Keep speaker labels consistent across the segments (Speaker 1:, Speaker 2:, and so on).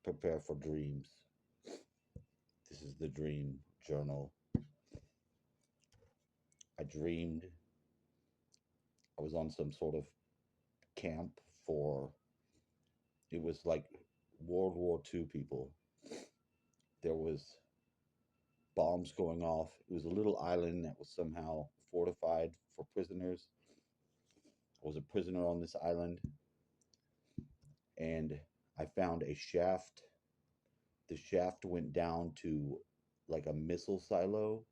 Speaker 1: Prepare for dreams. This is the dream journal. I dreamed I was on some sort of camp for, it was like World War II people. There was bombs going off. It was a little island that was somehow fortified for prisoners. I was a prisoner on this island, and I found a shaft. The shaft went down to like a missile silo.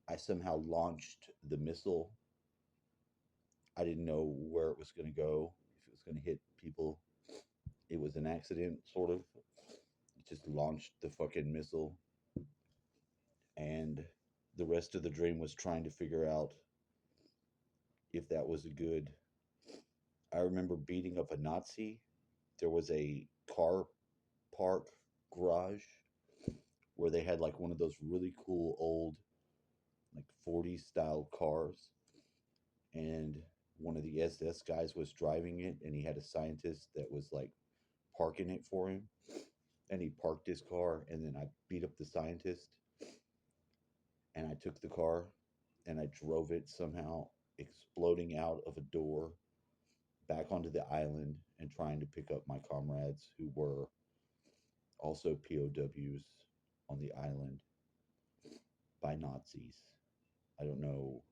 Speaker 1: I somehow launched the missile. I didn't know where it was going to go, if it was going to hit people. It was an accident, sort of. It just launched the fucking missile. And the rest of the dream was trying to figure out if that was a good. I remember beating up a Nazi. There was a car park garage where they had like one of those really cool old like 40s style cars, and one of the SS guys was driving it, and he had a scientist that was like parking it for him, and he parked his car, and then I beat up the scientist, and I took the car and I drove it somehow exploding out of a door back onto the island and trying to pick up my comrades who were also POWs on the island by Nazis. I don't know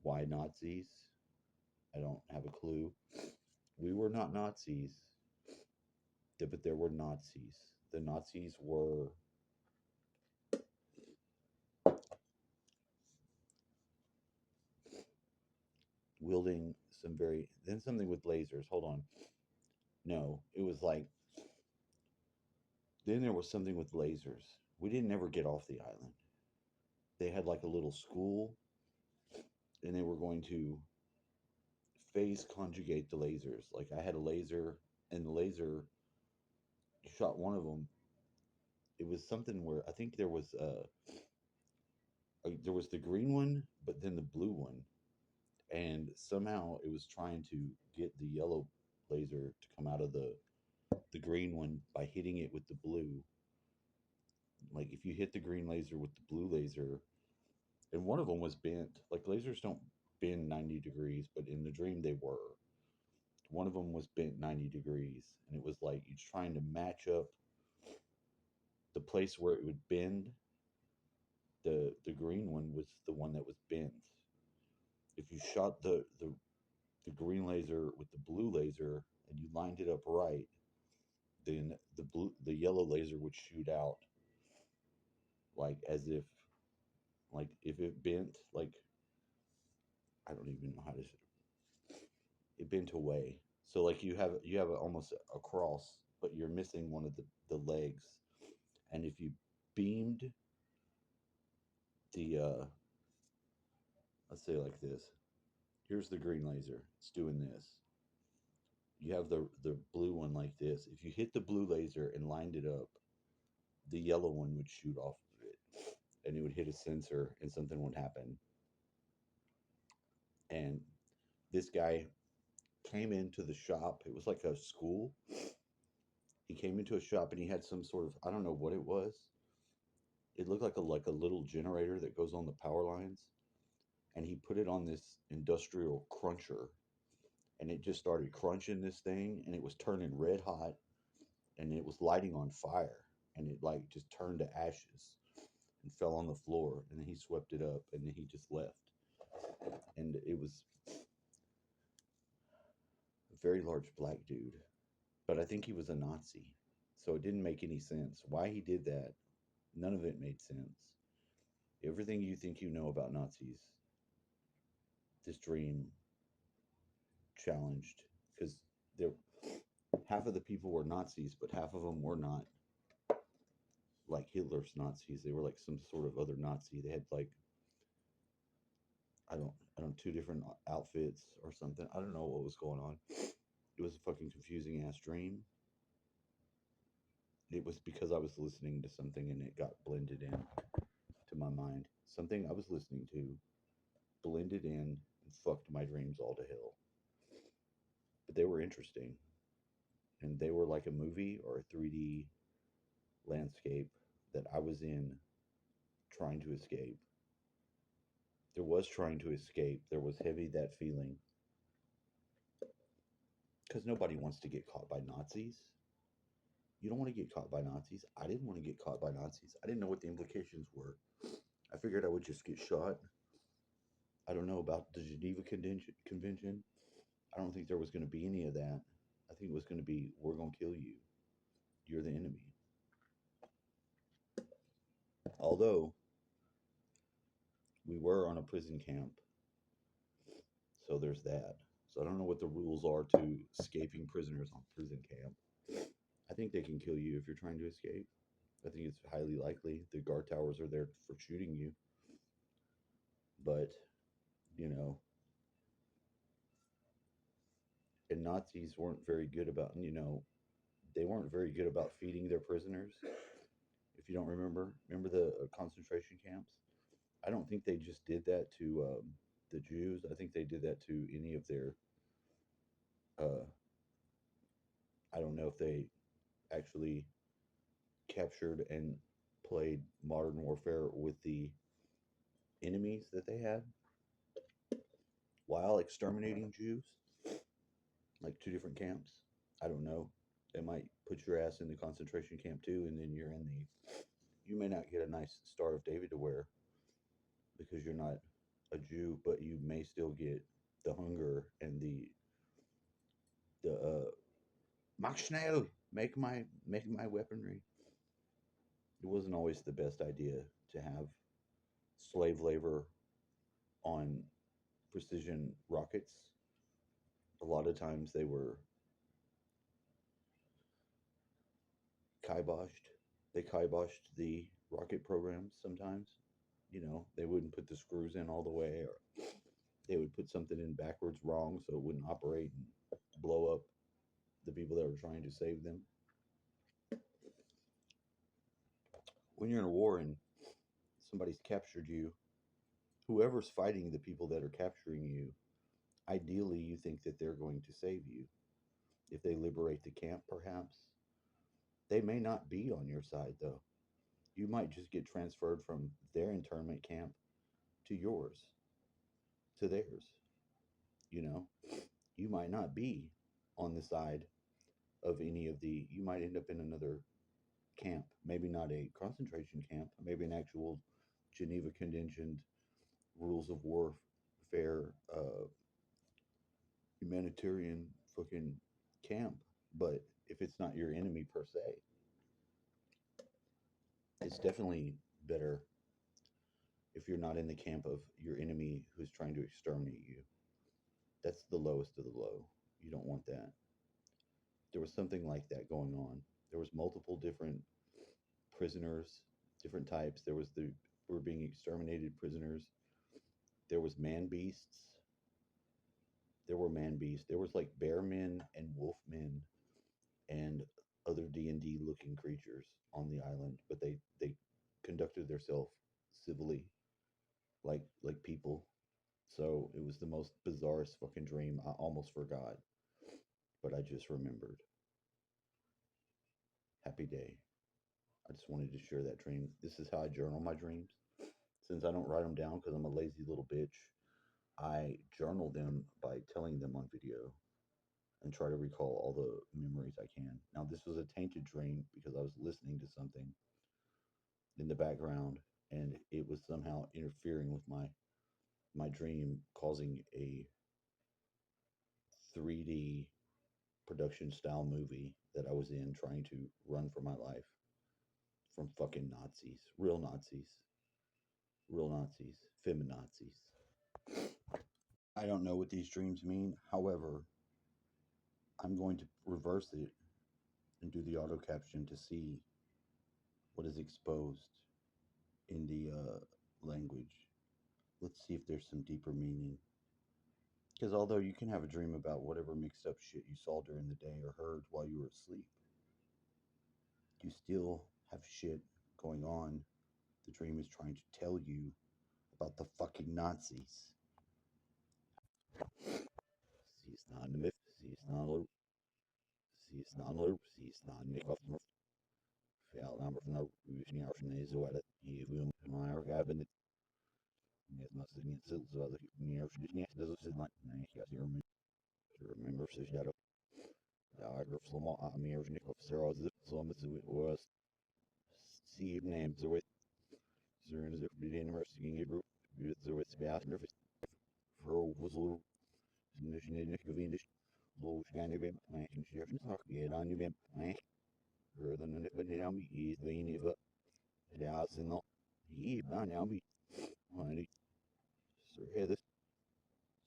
Speaker 1: why Nazis. I don't have a clue. We were not Nazis, but there were Nazis. The Nazis were wielding some very, then something with lasers. Hold on. No, it was like, then there was something with lasers. We didn't ever get off the island. They had like a little school, and they were going to phase conjugate the lasers. Like I had a laser, and the laser shot one of them. It was something where I think there was the green one, but then the blue one, and somehow it was trying to get the yellow laser to come out of the green one by hitting it with the blue. Like if you hit the green laser with the blue laser, and one of them was bent. Like lasers don't bend 90 degrees, but in the dream they were. One of them was bent 90 degrees, and it was like you're trying to match up the place where it would bend. The green one was the one that was bent. If you shot the green laser with the blue laser and you lined it up right, then the yellow laser would shoot out, like as if, like if it bent, like I don't even know how to, it bent away. So like you have almost a cross, but you're missing one of the legs. And if you beamed the let's say like this, here's the green laser, it's doing this. You have the blue one like this. If you hit the blue laser and lined it up, the yellow one would shoot off of it, and it would hit a sensor, and something would happen. And this guy came into the shop. It was like a school. He came into a shop and he had some sort of, I don't know what it was. It looked like a little generator that goes on the power lines, and he put it on this industrial cruncher, and it just started crunching this thing, and it was turning red hot, and it was lighting on fire, and it like just turned to ashes and fell on the floor, and then he swept it up, and then he just left. And it was a very large black dude, but I think he was a Nazi. So it didn't make any sense. Why he did that, none of it made sense. Everything you think you know about Nazis, this dream challenged, because there half of the people were Nazis, but half of them were not like Hitler's Nazis. They were like some sort of other Nazi. They had like I don't two different outfits or something. I don't know what was going on. It was a fucking confusing ass dream. It was because I was listening to something and it got blended in to my mind. Something I was listening to blended in and fucked my dreams all to hell. But they were interesting. and they were like a movie or a 3D landscape that I was in trying to escape. There was trying to escape. There was heavy that feeling because nobody wants to get caught by Nazis. You don't want to get caught by Nazis. I didn't want to get caught by Nazis. I didn't know what the implications were. I figured I would just get shot. I don't know about the Geneva Convention. I don't think there was going to be any of that. I think it was going to be, we're going to kill you. You're the enemy. Although we were on a prison camp, so there's that. So I don't know what the rules are to escaping prisoners on prison camp. I think they can kill you if you're trying to escape. I think it's highly likely. The guard towers are there for shooting you. But, you know, and Nazis weren't very good about, they weren't very good about feeding their prisoners. If you don't remember the concentration camps? I don't think they just did that to the Jews. I think they did that to any of their, uh, I don't know if they actually captured and played modern warfare with the enemies that they had while exterminating Jews, like two different camps. I don't know. They might put your ass in the concentration camp too, and then you may not get a nice Star of David to wear because you're not a Jew, but you may still get the hunger and the mach schnell, make my weaponry. It wasn't always the best idea to have slave labor on precision rockets. A lot of times they were kiboshed. They kiboshed the rocket programs sometimes. They wouldn't put the screws in all the way, or they would put something in backwards wrong so it wouldn't operate and blow up the people that were trying to save them. When you're in a war and somebody's captured you, whoever's fighting the people that are capturing you, ideally you think that they're going to save you. If they liberate the camp, perhaps. They may not be on your side, though. You might just get transferred from their internment camp to yours, to theirs. You know, you might not be on the side of any of you might end up in another camp, maybe not a concentration camp, maybe an actual Geneva Convention rules of warfare, humanitarian fucking camp. But if it's not your enemy per se, it's definitely better if you're not in the camp of your enemy who's trying to exterminate you. That's the lowest of the low. You don't want that. There was something like that going on. There was multiple different prisoners, different types. There was the were being exterminated prisoners. There was man beasts. There were man beasts. There was like bear men and wolf men and other D&D looking creatures on the island, but they conducted themselves civilly, like people. So it was the most bizarrest fucking dream. I almost forgot, but I just remembered. Happy day. I just wanted to share that dream. This is how I journal my dreams. Since I don't write them down because I'm a lazy little bitch, I journal them by telling them on video and try to recall all the memories I can. Now, this was a tainted dream because I was listening to something in the background and it was somehow interfering with my dream, causing a 3D production style movie that I was in trying to run for my life from fucking Nazis, real Nazis, feminazis. I don't know what these dreams mean. However, I'm going to reverse it and do the auto caption to see what is exposed in the language. Let's see if there's some deeper meaning. Because although you can have a dream about whatever mixed up shit you saw during the day or heard while you were asleep, you still have shit going on. The dream is trying to tell you about the fucking Nazis. Sie ist nah an Sie ist nah staan loopt, zie staan niet af maar veel nummer van niet af nee zo wat je wil maar hebben het net maar ze niet zo zo dat ik meer of niet dat is het nee ja je remember so dat ja ik of allemaal aan meer of niet of zo zo met zo was see names zo het zo in de university in group zo het spaar voor was dus niet gewend is low gaan we maar in chef nog je dan je bent further than it, but now he's been even that's in the he by now be honey so this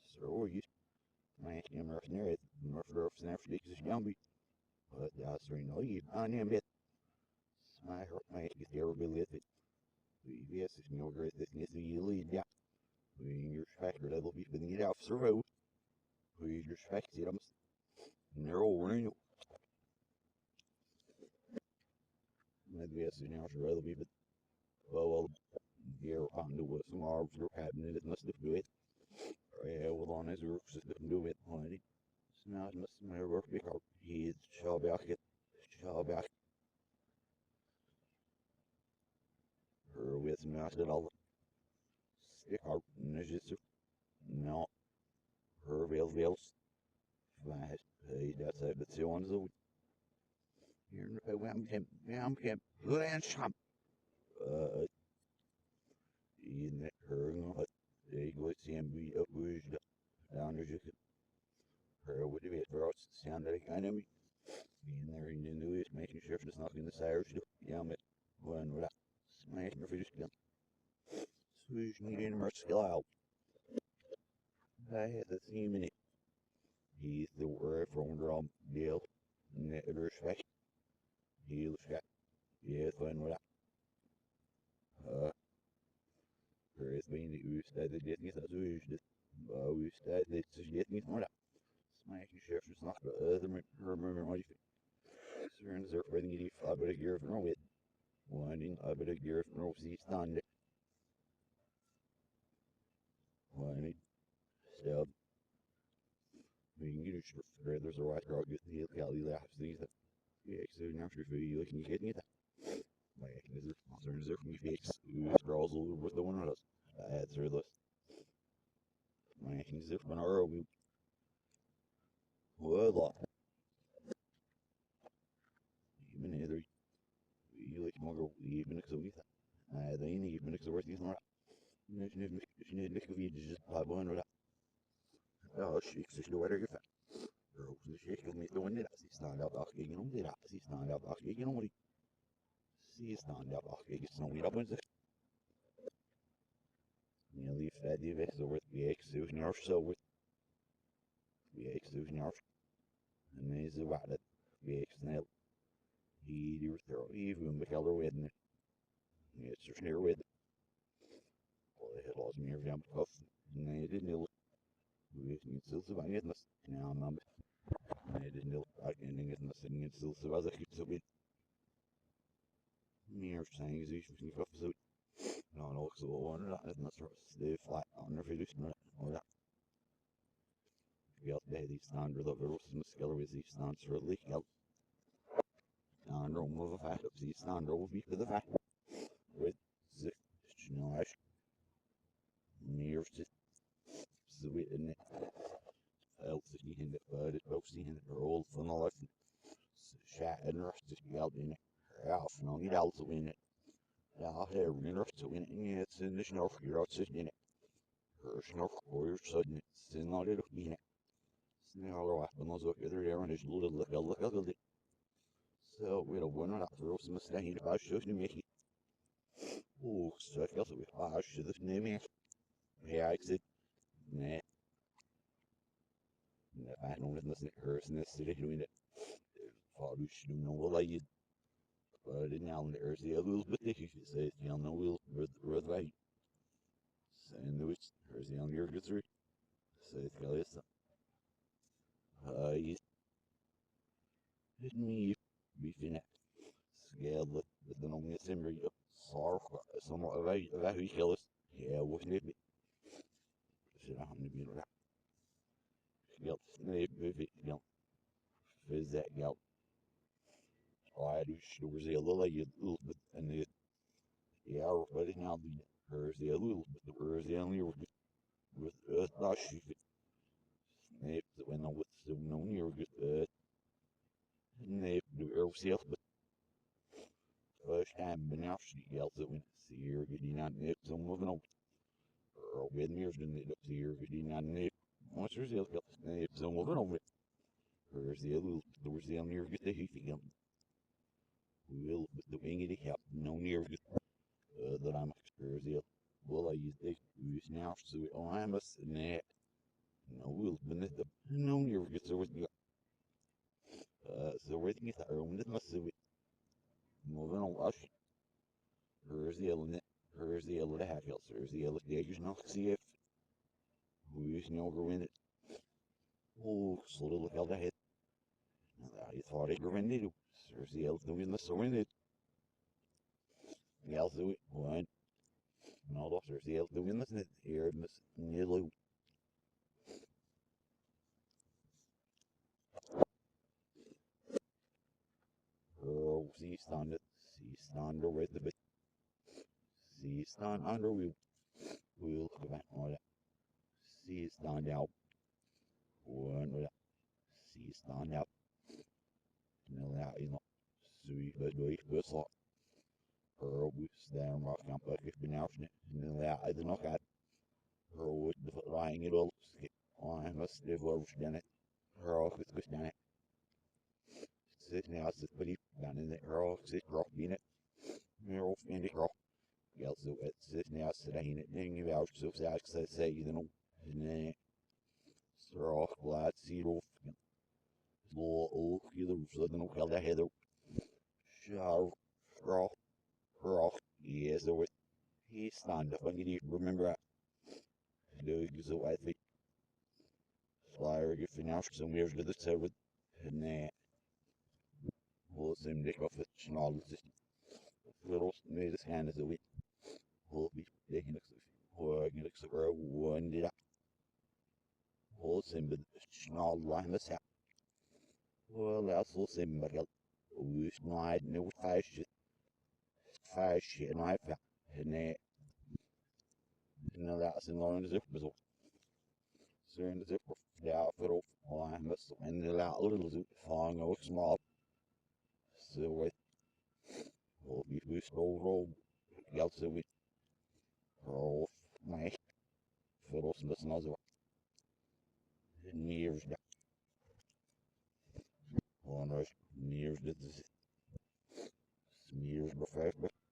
Speaker 1: so you my camera near it more for snap flicks young be but that's right no you on him bit my heart my get there will be it yes it's no great this needs to be lead yeah we your factor that'll be for the out through we your factor it almost narrow warning maybe yes you know rather be but well here on the some arbs your cabinet it must do it yeah well on his rooks do it honey snart måste man ju work because he's Shabak her with not at all stick out najis no her wheels flash that's it but so on so here wham him land shop in her they go see him be up down there just her would be for us sound like kind of me being there in the news making sure it's not in the sires yeah but when we're smashing her fish gun Swedish needing her skill out I had the theme in it he's the word from drum deal respect he'll check yeah fun with that er is been ustad det niet als u is ustad dit is dit niet maar dat making sure it's not remember what you concerns are for the fabric year from with one in fabric year from see stand one so we can get it there's a right dog get the Cali laughs these that yeah so now for you looking you getting it like is it concerns are from me fakes scrolls with the one of us that's her list making zip when our we well even either you like more even so we they even so worth these more شنو لك في جزء طابون ولا لا شيء شنو ولا كيف شيء كم يتوني لا سيستان لا باقي يجنون لا سيستان لا باقي يجنون سيستان لا باقي يجنون لا بنز nearly fed you so with the exude nerf so with the exude nerf and there's about it the ex nail he do throw even the color with it it's just near with well they had lost me every time puff and they didn't we still surviving this now I'm they didn't know I can get nothing it's still surviving so we meer saying is usually off so no no so one that must stay flat on their finish or that we they these standard of the some skill with these stands for leak out and room of a fact of these standard will be for the fact with the nice near to the wit in it else in the bird posting in the old from the life chat and rest out in it half no need also in it ja, her winner to win it's in the snow you're out sitting in it her snow or you're sudden it's not it in it snow off and those look other there and it's little look so we don't want to throw some staying about shows to make oh so I feel so we should this name yeah I said nah I don't know this curse in this city doing it father should know what I but now there's the other little bit she says you know we'll right sandwich there's the younger three says Galissa you didn't me beefing it scaled with the only assembly sorrow somewhat about who kill us yeah wasn't it should I have to be right guilt maybe you know fizz that guilt I do stores a little bit and the yeah, but now the hers a little bit the hers the only with not she snip the when I with the no near good snip the herself but first time but now she yells it when see her getting on it so moving on or with me or see her getting on it once herself snip so moving on hers the little doors the only good the heat will with the wing it help no near good that I'm experiencing well I use now so I'm a snap no will benefit no near good so with so everything is own it must be moving on rush here's the eld hack else here's the eld you know see if we use no go in it oh so little held ahead I thought it go in it here's the eld doing the so in it the eld do it one no loss here's the eld doing this here miss nearly oh see stand with the bit see stand under we'll go back on that see stand out one see stand out no out you know sweet but wait but Stämmer kan plötsligt benämningen läder nog att råd lying it all I must live over then it rock it's good then it sit now sit but he down in the rock sit rock in it rock in it rock yells so it sit now sit in it thing about so say you know and rock glad see rock law oh either so the no hell that heather rock rock yes there was he stand up and you remember do so I think flyer if you now some years to the server and will seem to go for snarl little made his hand as a week will be taking working a one did will seem to snarl line the sound well that's will seem but we snide no five shit and I found and that's in line as if was soon as if yeah for all I must and the little flying over small so will be we stole roll yells we roll my fiddles and this nozzle nears one rush nears the smears the first